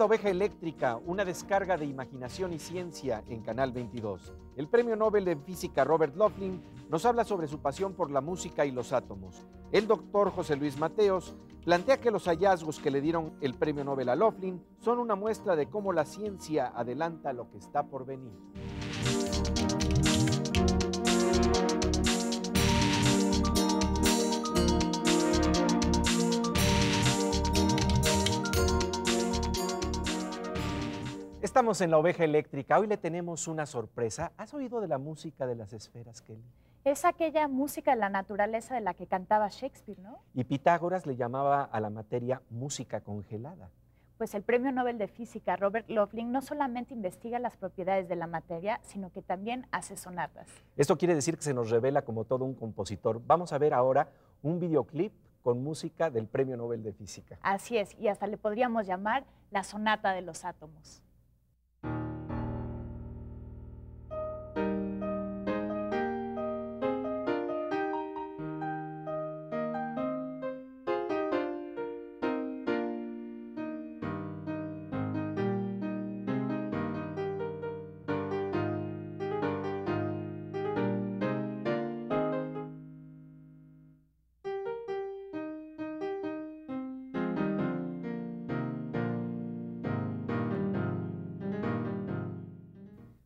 La Oveja Eléctrica, una descarga de imaginación y ciencia en Canal 22. El Premio Nobel de Física Robert Loughlin nos habla sobre su pasión por la música y los átomos. El doctor José Luis Mateos plantea que los hallazgos que le dieron el Premio Nobel a Loughlin son una muestra de cómo la ciencia adelanta lo que está por venir. Estamos en La Oveja Eléctrica. Hoy le tenemos una sorpresa. ¿Has oído de la música de las esferas, Kelly? Es aquella música de la naturaleza de la que cantaba Shakespeare, ¿no? Y Pitágoras le llamaba a la materia música congelada. Pues el Premio Nobel de Física Robert Loughlin no solamente investiga las propiedades de la materia, sino que también hace sonatas. Esto quiere decir que se nos revela como todo un compositor. Vamos a ver ahora un videoclip con música del Premio Nobel de Física. Así es, y hasta le podríamos llamar la sonata de los átomos.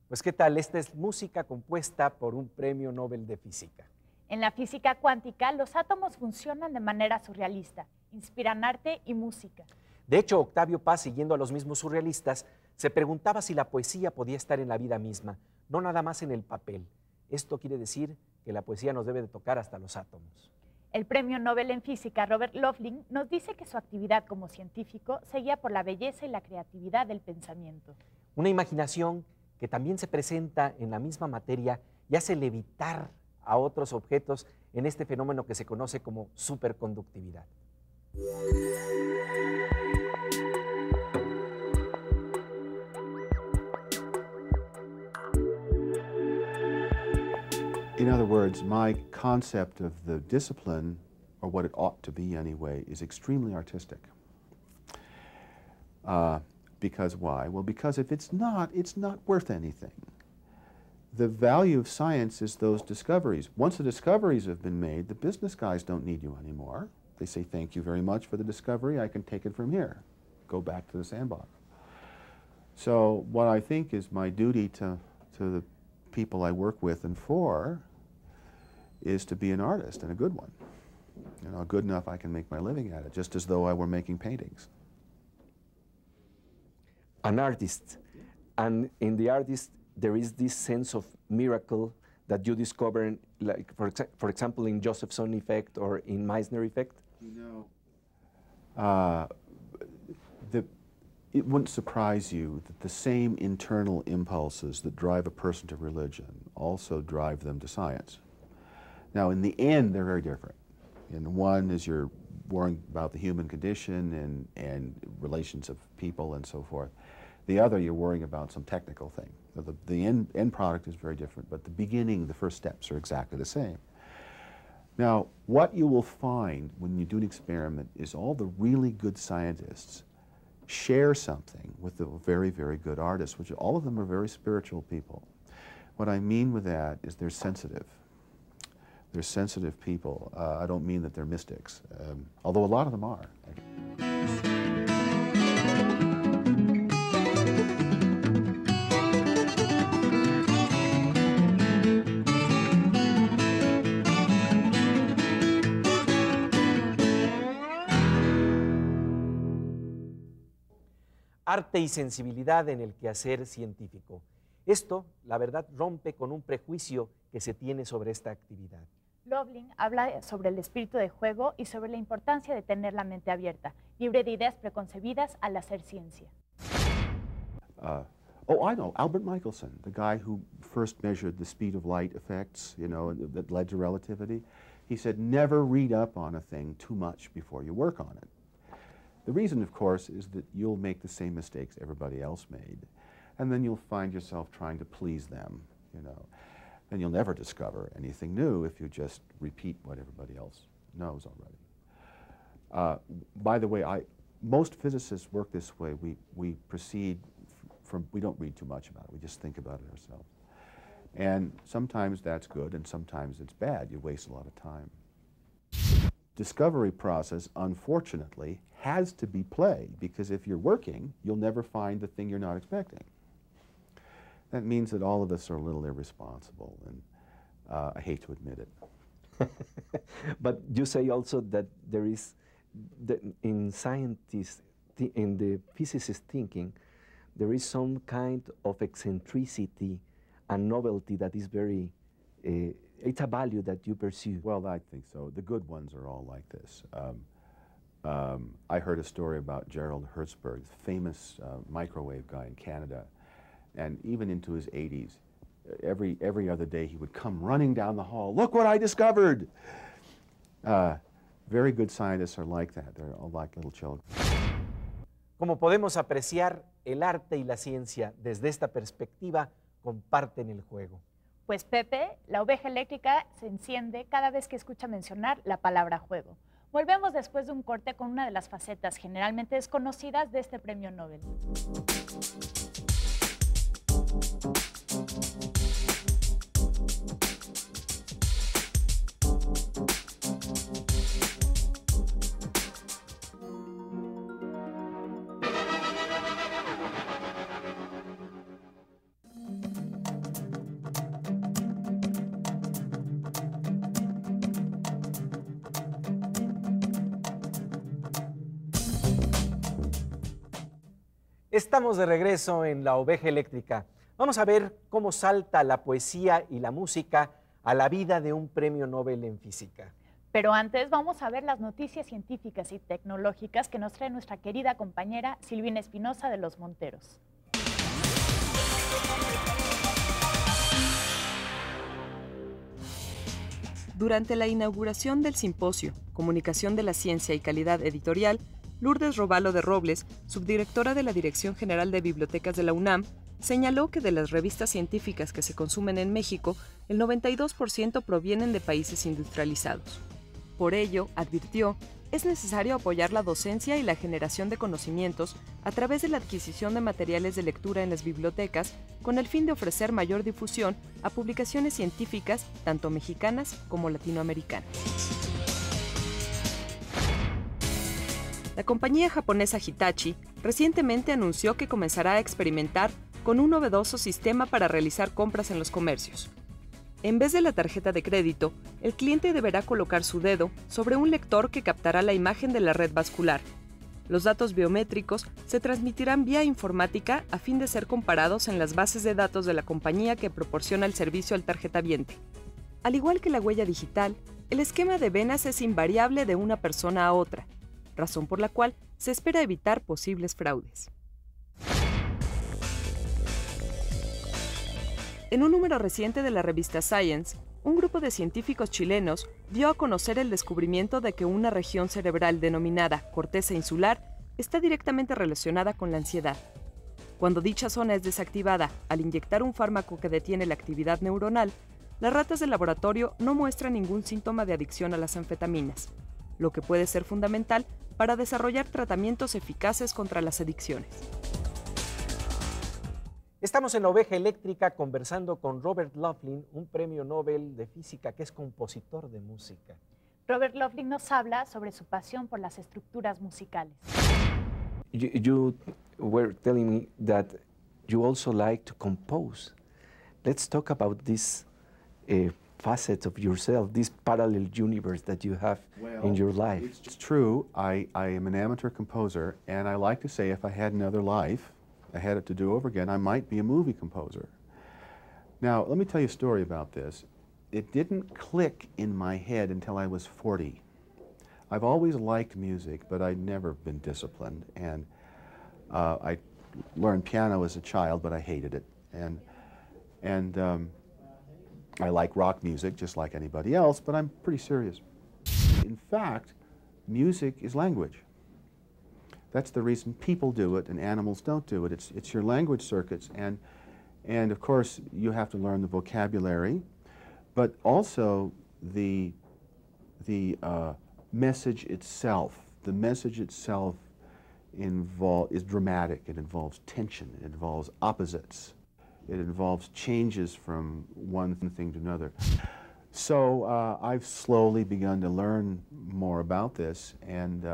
Pues, ¿qué tal? Esta es música compuesta por un Premio Nobel de Física. En la física cuántica, los átomos funcionan de manera surrealista, inspiran arte y música. De hecho, Octavio Paz, siguiendo a los mismos surrealistas, se preguntaba si la poesía podía estar en la vida misma, no nada más en el papel. Esto quiere decir que la poesía nos debe de tocar hasta los átomos. El Premio Nobel en Física Robert Loughlin nos dice que su actividad como científico se guía por la belleza y la creatividad del pensamiento. Una imaginación que también se presenta en la misma materia y hace levitar a otros objetos en este fenómeno que se conoce como superconductividad. In other words, my concept of the discipline, or what it ought to be anyway, is extremely artistic. Because why? Well, because if it's not worth anything. The value of science is those discoveries. Once the discoveries have been made, the business guys don't need you anymore. They say, thank you very much for the discovery, I can take it from here. Go back to the sandbox. So what I think is my duty to the people I work with and for is to be an artist, and a good one. You know, good enough I can make my living at it, just as though I were making paintings. An artist, and in the artist there is this sense of miracle that you discover, like for example in Josephson effect or in Meissner effect? You know, it wouldn't surprise you that the same internal impulses that drive a person to religion also drive them to science. Now, in the end, they're very different. And one is you're worrying about the human condition and relations of people and so forth. The other, you're worrying about some technical thing. The end product is very different, but the beginning, the first steps are exactly the same. Now, what you will find when you do an experiment is all the really good scientists share something with the very, very good artists, which all of them are very spiritual people. What I mean with that is they're sensitive. They're sensitive people. I don't mean that they're mystics, although a lot of them are. Arte y sensibilidad en el quehacer científico. Esto, la verdad, rompe con un prejuicio que se tiene sobre esta actividad. Loughlin habla sobre el espíritu de juego y sobre la importancia de tener la mente abierta, libre de ideas preconcebidas al hacer ciencia. Oh, I know, Albert Michelson, the guy who first measured the speed of light effects, you know, that led to relativity. He said, never read up on a thing too much before you work on it. The reason, of course, is that you'll make the same mistakes everybody else made, and then you'll find yourself trying to please them, you know. And you'll never discover anything new if you just repeat what everybody else knows already. By the way, most physicists work this way. We proceed from, we don't read too much about it. We just think about it ourselves. And sometimes that's good, and sometimes it's bad. You waste a lot of time. Discovery process, unfortunately, has to be play, because if you're working, you'll never find the thing you're not expecting. That means that all of us are a little irresponsible, and I hate to admit it. But you say also that there is, in scientists, in the physicist thinking, there is some kind of eccentricity and novelty that is very, it's a value that you pursue. Well, I think so. The good ones are all like this. I heard a story about Gerald Hertzberg, famous microwave guy in Canada, and even into his 80s, every other day he would come running down the hall, "Look what I discovered!" Very good scientists are like that. They're all like little children. Como podemos apreciar, el arte y la ciencia desde esta perspectiva comparten el juego. Pues Pepe, la oveja eléctrica se enciende cada vez que escucha mencionar la palabra juego. Volvemos después de un corte con una de las facetas generalmente desconocidas de este premio Nobel. Estamos de regreso en La Oveja Eléctrica. Vamos a ver cómo salta la poesía y la música a la vida de un premio Nobel en física. Pero antes vamos a ver las noticias científicas y tecnológicas que nos trae nuestra querida compañera Silvina Espinosa de Los Monteros. Durante la inauguración del simposio Comunicación de la Ciencia y Calidad Editorial, Lourdes Robalo de Robles, subdirectora de la Dirección General de Bibliotecas de la UNAM, señaló que de las revistas científicas que se consumen en México, el 92% provienen de países industrializados. Por ello, advirtió, es necesario apoyar la docencia y la generación de conocimientos a través de la adquisición de materiales de lectura en las bibliotecas con el fin de ofrecer mayor difusión a publicaciones científicas tanto mexicanas como latinoamericanas. La compañía japonesa Hitachi recientemente anunció que comenzará a experimentar con un novedoso sistema para realizar compras en los comercios. En vez de la tarjeta de crédito, el cliente deberá colocar su dedo sobre un lector que captará la imagen de la red vascular. Los datos biométricos se transmitirán vía informática a fin de ser comparados en las bases de datos de la compañía que proporciona el servicio al tarjetaviente. Al igual que la huella digital, el esquema de venas es invariable de una persona a otra, razón por la cual se espera evitar posibles fraudes. En un número reciente de la revista Science, un grupo de científicos chilenos dio a conocer el descubrimiento de que una región cerebral denominada corteza insular está directamente relacionada con la ansiedad. Cuando dicha zona es desactivada al inyectar un fármaco que detiene la actividad neuronal, las ratas del laboratorio no muestran ningún síntoma de adicción a las anfetaminas, lo que puede ser fundamental para desarrollar tratamientos eficaces contra las adicciones. Estamos en La Oveja Eléctrica conversando con Robert Laughlin, un premio Nobel de Física que es compositor de música. Robert Laughlin nos habla sobre su pasión por las estructuras musicales. You were telling me that you also like to compose. Let's talk about this facet of yourself, this parallel universe that you have in your life. It's true. I am an amateur composer, and I like to say if I had another life, I had it to do over again, I might be a movie composer. Now, let me tell you a story about this. It didn't click in my head until I was 40. I've always liked music, but I'd never been disciplined. And I learned piano as a child, but I hated it. And I like rock music just like anybody else, but I'm pretty serious. In fact, music is language. That's the reason people do it and animals don't do it. It's your language circuits, and of course you have to learn the vocabulary, but also the message itself. The message itself is dramatic. It involves tension. It involves opposites. It involves changes from one thing to another. So I've slowly begun to learn more about this, and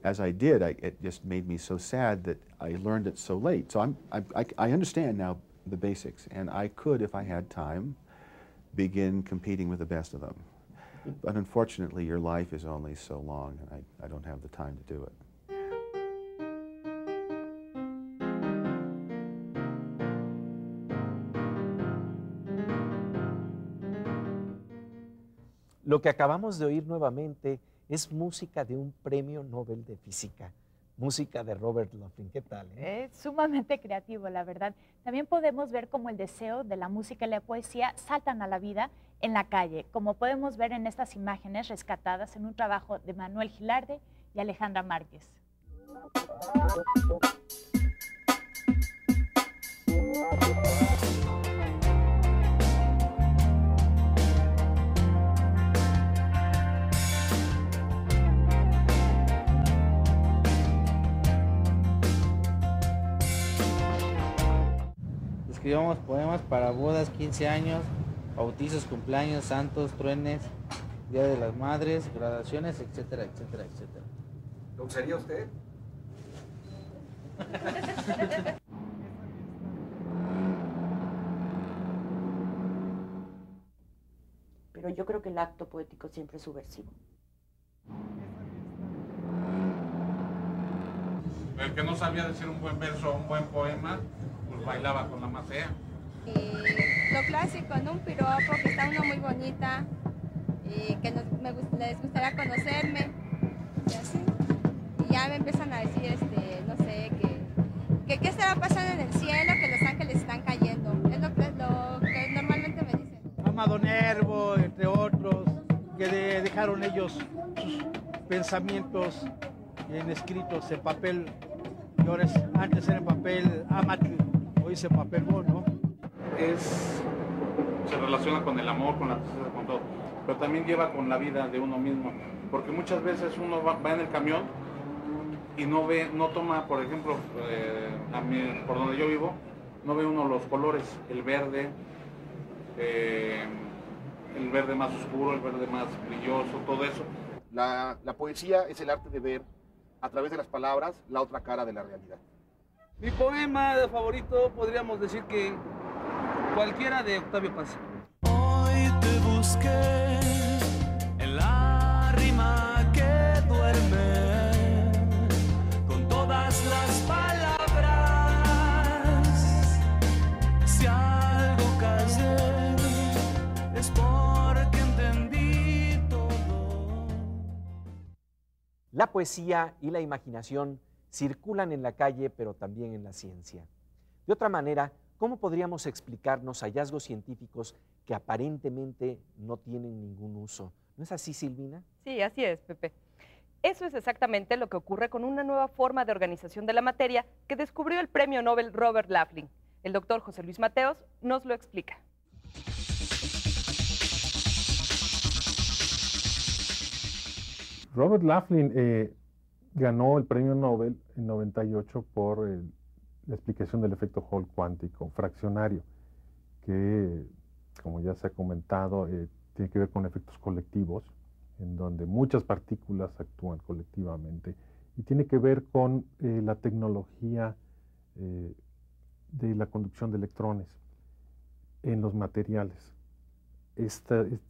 as I did, it just made me so sad that I learned it so late. So I understand now the basics, and I could, if I had time, begin competing with the best of them. But unfortunately, your life is only so long, and I don't have the time to do it. Lo que acabamos de oír nuevamente es música de un premio Nobel de Física, música de Robert Laughlin. ¿Qué tal? Es sumamente creativo, la verdad. También podemos ver cómo el deseo de la música y la poesía saltan a la vida en la calle, como podemos ver en estas imágenes rescatadas en un trabajo de Manuel Gilarde y Alejandra Márquez. Escribimos poemas para bodas, 15 años, bautizos, cumpleaños, santos, truenes, Día de las Madres, graduaciones, etcétera, etcétera, etcétera. ¿Lo usaría usted? Pero yo creo que el acto poético siempre es subversivo. El que no sabía decir un buen verso o un buen poema, pues bailaba con la macea. Lo clásico, ¿no? Un piropo, que está uno muy bonita, que les gustaría conocerme, y así. Y ya me empiezan a decir, no sé, que qué estará pasando en el cielo, que los ángeles están cayendo. Es lo que normalmente me dicen. Amado Nervo, entre otros, que dejaron ellos sus pensamientos en escritos en papel, y ahora antes era en papel amatl, hoy es en papel bono. Se relaciona con el amor, con la tristeza, con todo, pero también lleva con la vida de uno mismo, porque muchas veces uno va en el camión y no toma, por ejemplo, por donde yo vivo, no ve uno los colores, el verde más oscuro, el verde más brilloso, todo eso. La poesía es el arte de ver a través de las palabras la otra cara de la realidad. Mi poema favorito podríamos decir que cualquiera de Octavio Paz. Hoy te busqué en la rima que duerme con todas las palabras. Si algo callé es porque entendí todo. La poesía y la imaginación circulan en la calle, pero también en la ciencia. De otra manera, ¿cómo podríamos explicarnos hallazgos científicos que aparentemente no tienen ningún uso? ¿No es así, Silvina? Sí, así es, Pepe. Eso es exactamente lo que ocurre con una nueva forma de organización de la materia que descubrió el premio Nobel Robert Laughlin. El doctor José Luis Mateos nos lo explica. Robert Laughlin ganó el premio Nobel en 98 por la explicación del efecto Hall cuántico fraccionario, que, como ya se ha comentado, tiene que ver con efectos colectivos, en donde muchas partículas actúan colectivamente, y tiene que ver con la tecnología de la conducción de electrones en los materiales. Este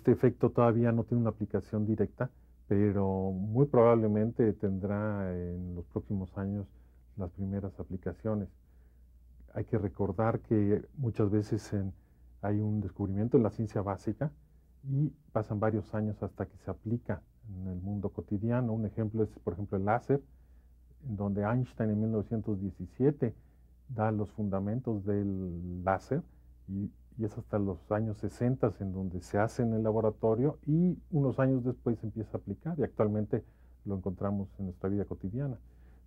efecto todavía no tiene una aplicación directa, pero muy probablemente tendrá en los próximos años las primeras aplicaciones. Hay que recordar que muchas veces hay un descubrimiento en la ciencia básica y pasan varios años hasta que se aplica en el mundo cotidiano. Un ejemplo es, por ejemplo, el láser, en donde Einstein en 1917 da los fundamentos del láser y es hasta los años 60 en donde se hace en el laboratorio y unos años después se empieza a aplicar y actualmente lo encontramos en nuestra vida cotidiana.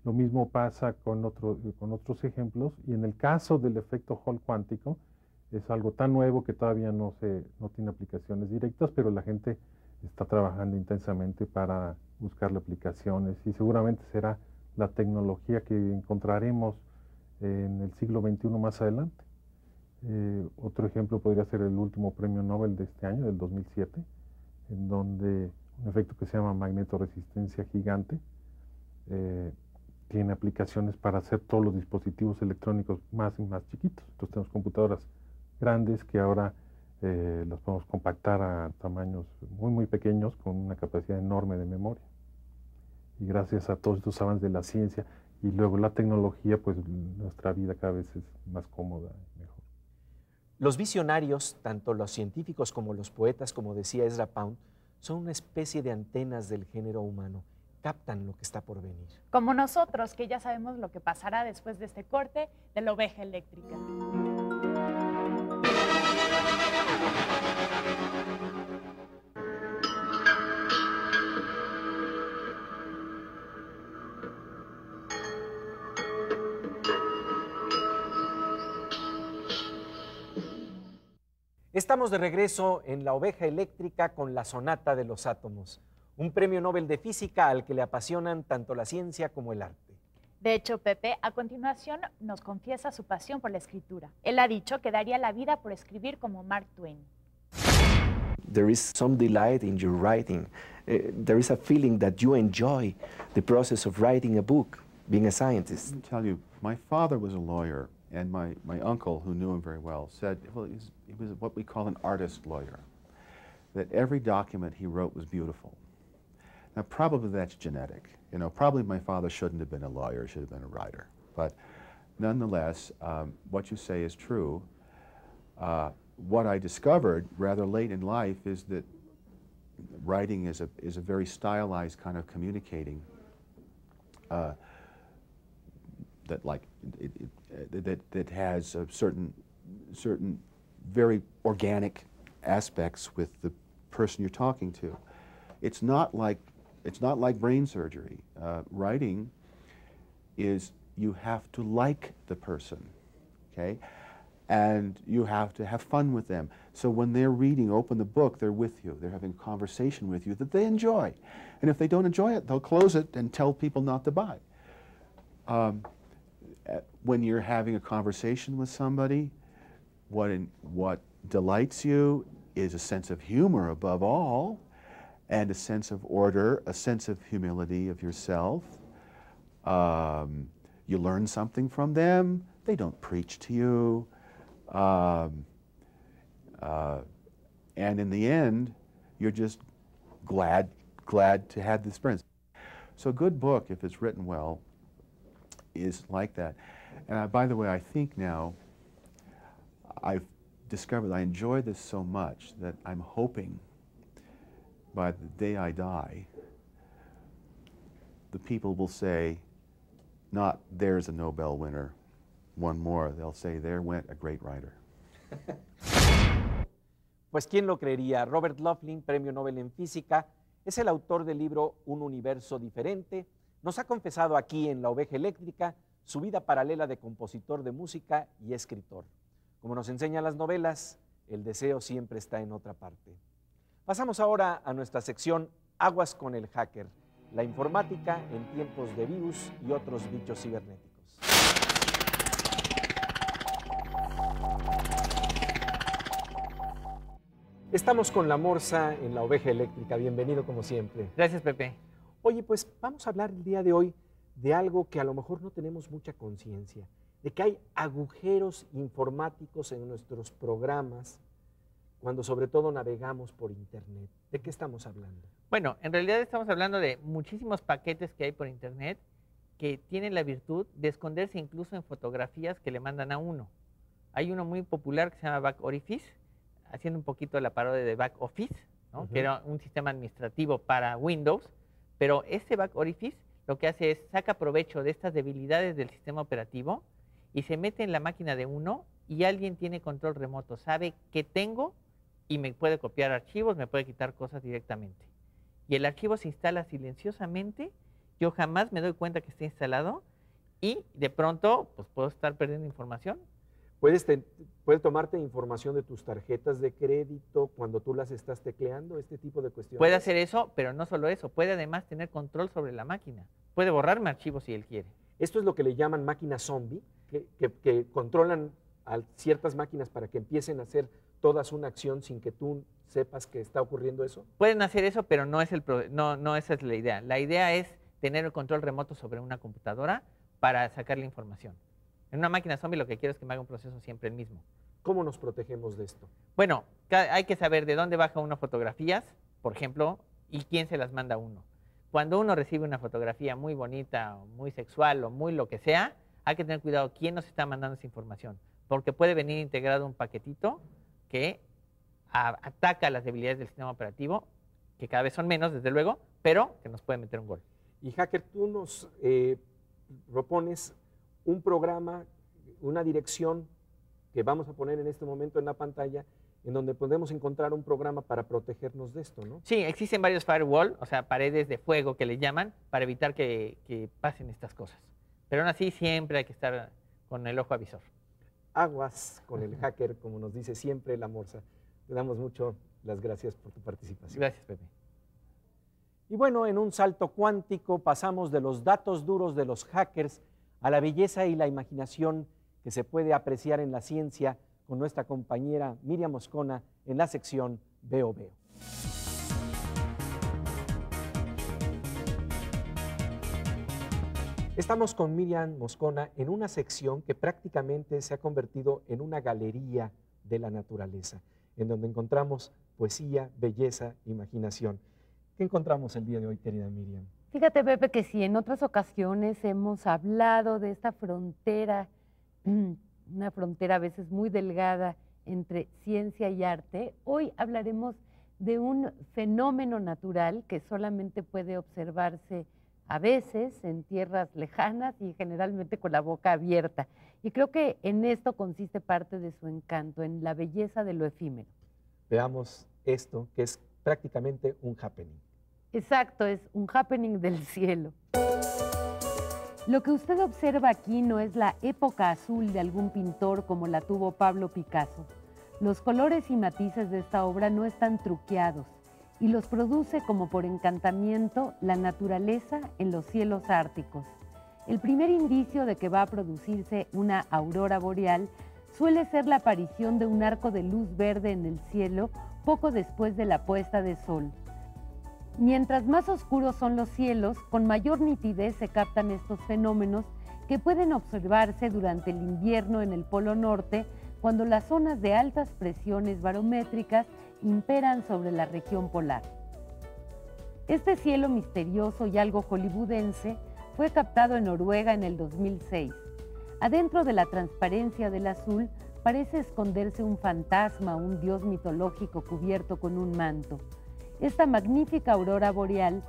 Lo mismo pasa con otros ejemplos, y en el caso del efecto Hall cuántico es algo tan nuevo que todavía no tiene aplicaciones directas, pero la gente está trabajando intensamente para buscarle aplicaciones y seguramente será la tecnología que encontraremos en el siglo XXI más adelante. Otro ejemplo podría ser el último premio Nobel de este año, del 2007, en donde un efecto que se llama magnetoresistencia gigante tiene aplicaciones para hacer todos los dispositivos electrónicos más y más chiquitos. Entonces tenemos computadoras grandes que ahora las podemos compactar a tamaños muy pequeños con una capacidad enorme de memoria. Y gracias a todos estos avances de la ciencia y luego la tecnología, pues nuestra vida cada vez es más cómoda y mejor. Los visionarios, tanto los científicos como los poetas, como decía Ezra Pound, son una especie de antenas del género humano. Captan lo que está por venir. Como nosotros, que ya sabemos lo que pasará después de este corte de la oveja eléctrica. Estamos de regreso en La Oveja Eléctrica con la Sonata de los Átomos, un premio Nobel de Física al que le apasionan tanto la ciencia como el arte. De hecho, Pepe, a continuación nos confiesa su pasión por la escritura. Él ha dicho que daría la vida por escribir como Mark Twain. There is some delight in your writing. There is a feeling that you enjoy the process of writing a book, being a scientist. I can tell you, my father was a lawyer, and my uncle, who knew him very well, said, well, he was what we call an artist lawyer, that every document he wrote was beautiful. Now, probably that's genetic. You know, probably my father shouldn't have been a lawyer, should have been a writer. But nonetheless, what you say is true. What I discovered rather late in life is that writing is a very stylized kind of communicating that has a certain very organic aspects with the person you're talking to. It's not like brain surgery. Writing is you have to like the person, okay? And you have to have fun with them. So when they're reading, open the book, they're with you. They're having a conversation with you that they enjoy. And if they don't enjoy it, they'll close it and tell people not to buy. When you're having a conversation with somebody, what delights you is a sense of humor above all, and a sense of order, a sense of humility of yourself. You learn something from them. They don't preach to you. And in the end, you're just glad to have this experience. So a good book, if it's written well, is like that. And by the way, I think now I've discovered I enjoy this so much that I'm hoping by the day I die, the people will say, not there's a Nobel winner, one more. They'll say, there went a great writer. Pues quién lo creería, Robert Loughlin, Premio Nobel en Física, es el autor del libro Un universo diferente. Nos ha confesado aquí en La Oveja Eléctrica su vida paralela de compositor de música y escritor. Como nos enseñan las novelas, el deseo siempre está en otra parte. Pasamos ahora a nuestra sección Aguas con el Hacker, la informática en tiempos de virus y otros bichos cibernéticos. Estamos con la Morsa en La Oveja Eléctrica. Bienvenido como siempre. Gracias, Pepe. Oye, pues vamos a hablar el día de hoy de algo que a lo mejor no tenemos mucha conciencia, de que hay agujeros informáticos en nuestros programas cuando sobre todo navegamos por Internet. ¿De qué estamos hablando? Bueno, en realidad estamos hablando de muchísimos paquetes que hay por Internet que tienen la virtud de esconderse incluso en fotografías que le mandan a uno. Hay uno muy popular que se llama Back Orifice, haciendo un poquito la parodia de Back Office, ¿no? Que era un sistema administrativo para Windows, pero este Back Orifice lo que hace es saca provecho de estas debilidades del sistema operativo y se mete en la máquina de uno y alguien tiene control remoto, sabe qué tengo y me puede copiar archivos, me puede quitar cosas directamente. Y el archivo se instala silenciosamente, yo jamás me doy cuenta que está instalado y de pronto pues puedo estar perdiendo información. Puede tomarte información de tus tarjetas de crédito cuando tú las estás tecleando, este tipo de cuestiones. Puede hacer eso, pero no solo eso, puede además tener control sobre la máquina. Puede borrarme archivos si él quiere. Esto es lo que le llaman máquinas zombie, que controlan a ciertas máquinas para que empiecen a hacer todas una acción sin que tú sepas que está ocurriendo eso. Pueden hacer eso, pero no esa es la idea. La idea es tener el control remoto sobre una computadora para sacar la información. En una máquina zombie lo que quiero es que me haga un proceso siempre el mismo. ¿Cómo nos protegemos de esto? Bueno, hay que saber de dónde baja uno fotografías, por ejemplo, y quién se las manda a uno. Cuando uno recibe una fotografía muy bonita, o muy sexual, o muy lo que sea, hay que tener cuidado quién nos está mandando esa información, porque puede venir integrado un paquetito que ataca las debilidades del sistema operativo, que cada vez son menos, desde luego, pero que nos puede meter un gol. Y hacker, tú nos propones un programa, una dirección que vamos a poner en este momento en la pantalla, en donde podemos encontrar un programa para protegernos de esto, ¿no? Sí, existen varios firewall, o sea, paredes de fuego que le llaman, para evitar que pasen estas cosas. Pero aún así siempre hay que estar con el ojo avisor. Aguas con el hacker, como nos dice siempre la Morsa. Te damos mucho las gracias por tu participación. Gracias, Pepe. Y bueno, en un salto cuántico pasamos de los datos duros de los hackers a la belleza y la imaginación que se puede apreciar en la ciencia con nuestra compañera Miriam Moscona en la sección Veo Veo. Estamos con Miriam Moscona en una sección que prácticamente se ha convertido en una galería de la naturaleza, en donde encontramos poesía, belleza, imaginación. ¿Qué encontramos el día de hoy, querida Miriam? Fíjate, Pepe, que si en otras ocasiones hemos hablado de esta frontera, una frontera a veces muy delgada entre ciencia y arte, hoy hablaremos de un fenómeno natural que solamente puede observarse a veces en tierras lejanas y generalmente con la boca abierta. Y creo que en esto consiste parte de su encanto, en la belleza de lo efímero. Veamos esto, que es prácticamente un happening. Exacto, es un happening del cielo. Lo que usted observa aquí no es la época azul de algún pintor como la tuvo Pablo Picasso. Los colores y matices de esta obra no están truqueados y los produce como por encantamiento la naturaleza en los cielos árticos. El primer indicio de que va a producirse una aurora boreal suele ser la aparición de un arco de luz verde en el cielo poco después de la puesta de sol. Mientras más oscuros son los cielos, con mayor nitidez se captan estos fenómenos que pueden observarse durante el invierno en el Polo Norte, cuando las zonas de altas presiones barométricas imperan sobre la región polar. Este cielo misterioso y algo hollywoodense fue captado en Noruega en el 2006. Adentro de la transparencia del azul parece esconderse un fantasma, un dios mitológico cubierto con un manto. Esta magnífica aurora boreal,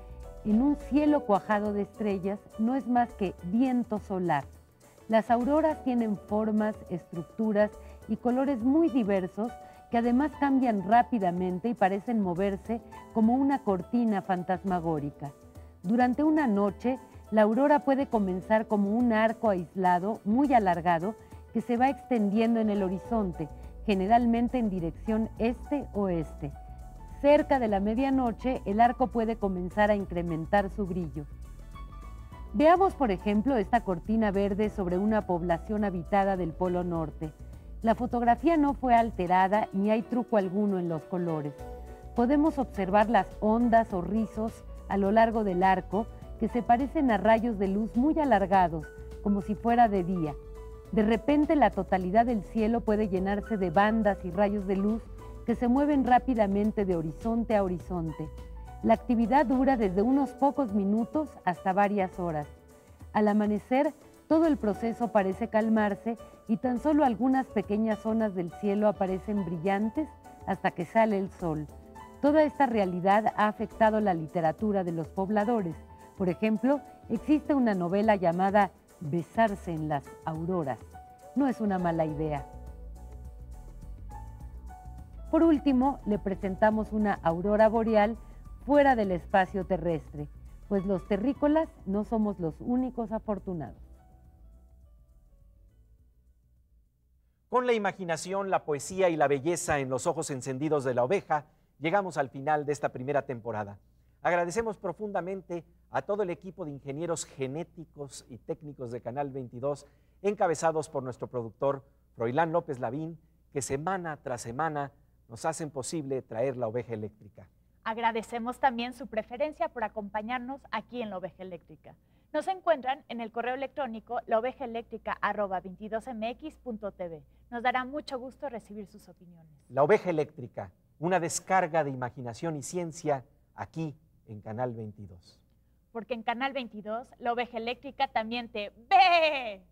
en un cielo cuajado de estrellas, no es más que viento solar. Las auroras tienen formas, estructuras y colores muy diversos que además cambian rápidamente y parecen moverse como una cortina fantasmagórica. Durante una noche, la aurora puede comenzar como un arco aislado, muy alargado, que se va extendiendo en el horizonte, generalmente en dirección este-oeste. Cerca de la medianoche, el arco puede comenzar a incrementar su brillo. Veamos, por ejemplo, esta cortina verde sobre una población habitada del Polo Norte. La fotografía no fue alterada ni hay truco alguno en los colores. Podemos observar las ondas o rizos a lo largo del arco que se parecen a rayos de luz muy alargados, como si fuera de día. De repente, la totalidad del cielo puede llenarse de bandas y rayos de luz que se mueven rápidamente de horizonte a horizonte. La actividad dura desde unos pocos minutos hasta varias horas. Al amanecer, todo el proceso parece calmarse y tan solo algunas pequeñas zonas del cielo aparecen brillantes hasta que sale el sol. Toda esta realidad ha afectado la literatura de los pobladores. Por ejemplo, existe una novela llamada Besarse en las auroras. No es una mala idea. Por último, le presentamos una aurora boreal fuera del espacio terrestre, pues los terrícolas no somos los únicos afortunados. Con la imaginación, la poesía y la belleza en los ojos encendidos de la oveja, llegamos al final de esta primera temporada. Agradecemos profundamente a todo el equipo de ingenieros genéticos y técnicos de Canal 22, encabezados por nuestro productor Froilán López Lavín, que semana tras semana nos hacen posible traer la oveja eléctrica. Agradecemos también su preferencia por acompañarnos aquí en La Oveja Eléctrica. Nos encuentran en el correo electrónico laovejaeléctrica@22mx.tv. Nos dará mucho gusto recibir sus opiniones. La Oveja Eléctrica, una descarga de imaginación y ciencia aquí en Canal 22. Porque en Canal 22, La Oveja Eléctrica también te ve.